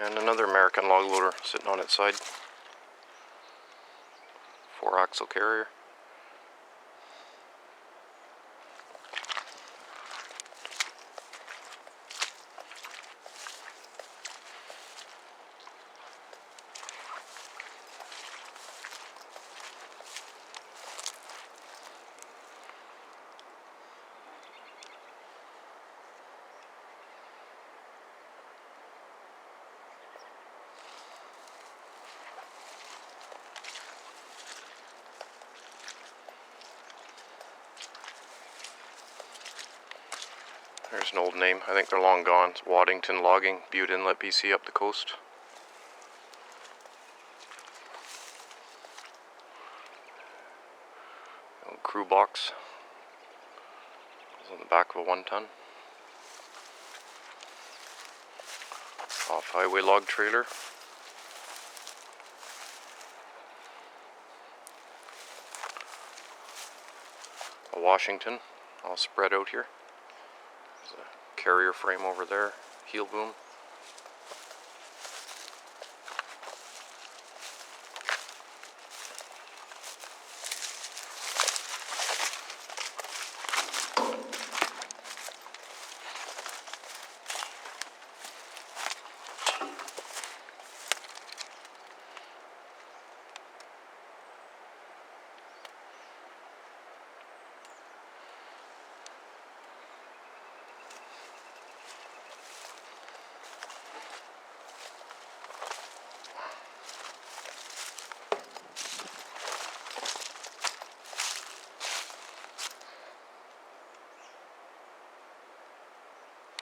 And another American log loader sitting on its side. 4-axle carrier. There's an old name. I think they're long gone. It's Waddington Logging, Butte Inlet, BC, up the coast. Old crew box. It's on the back of a 1-ton. Off-highway log trailer. A Washington, all spread out here. There's a carrier frame over there, heel boom.